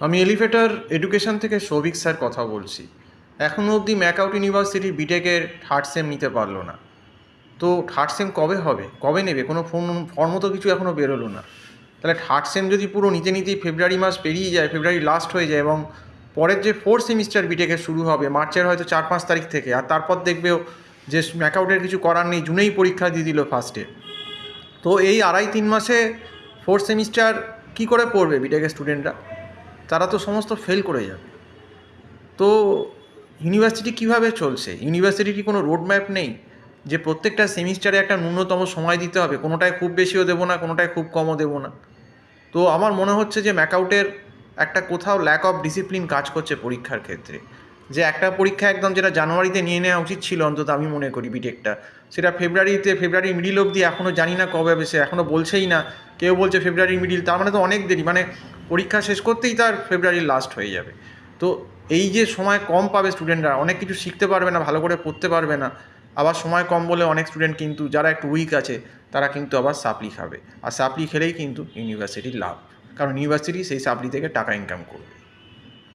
আমি elevator education থেকে Souvik sir কথা বলছি। এখনও অবধি ম্যাকআউট ইউনিভার্সিটি বিটেকের থার্ড সেম নিতে পারলো না। তো থার্ড সেম কবে হবে, কবে নেবে? কোনো ফর্ম তো কিছু এখনও বেরোলো না। তাহলে থার্ড সেম যদি পুরো নিতে নিতেই ফেব্রুয়ারি মাস পেরিয়ে যায়, ফেব্রুয়ারি লাস্ট হয়ে যায়, এবং পরের যে ফোর্থ সেমিস্টার বিটেকের শুরু হবে মার্চের হয়তো 4-5 তারিখ থেকে, আর তারপর দেখবেও যে ম্যাকআউটের কিছু করার নেই, জুনেই পরীক্ষা দিয়ে দিল ফার্স্টে। তো এই 2.5-3 মাসে ফোর্থ সেমিস্টার কী করে পড়বে বিটেকের স্টুডেন্টরা? তারা তো সমস্ত ফেল করে যাবে। তো ইউনিভার্সিটি কীভাবে চলছে? ইউনিভার্সিটির কি কোনো রোড ম্যাপ নেই যে প্রত্যেকটা সেমিস্টারে একটা ন্যূনতম সময় দিতে হবে? কোনোটায় খুব বেশিও দেবো না, কোনোটায় খুব কমও দেবো না। তো আমার মনে হচ্ছে যে ম্যাকআউটের একটা কোথাও ল্যাক অফ ডিসিপ্লিন কাজ করছে পরীক্ষার ক্ষেত্রে। যে একটা পরীক্ষা একদম যেটা জানুয়ারিতে নিয়ে নেওয়া উচিত ছিল, অন্তত আমি মনে করি বিটেকটা, সেটা ফেব্রুয়ারি মিডিল অবধি এখনও জানি না কবে হবে, সে এখনও বলছেই না। কেউ বলছে ফেব্রুয়ারি মিডিল, তার মানে তো অনেক দেরি, মানে পরীক্ষা শেষ করতেই তার ফেব্রুয়ারি লাস্ট হয়ে যাবে। তো এই যে সময় কম পাবে স্টুডেন্টরা, অনেক কিছু শিখতে পারবে না, ভালো করে পড়তে পারবে না। আবার সময় কম বলে অনেক স্টুডেন্ট কিন্তু যারা একটু উইক আছে তারা কিন্তু আবার সাপ্লি খাবে, আর সাপ্লি খেলেই কিন্তু ইউনিভার্সিটির লাভ, কারণ ইউনিভার্সিটি সেই সাপ্লি থেকে টাকা ইনকাম করবে।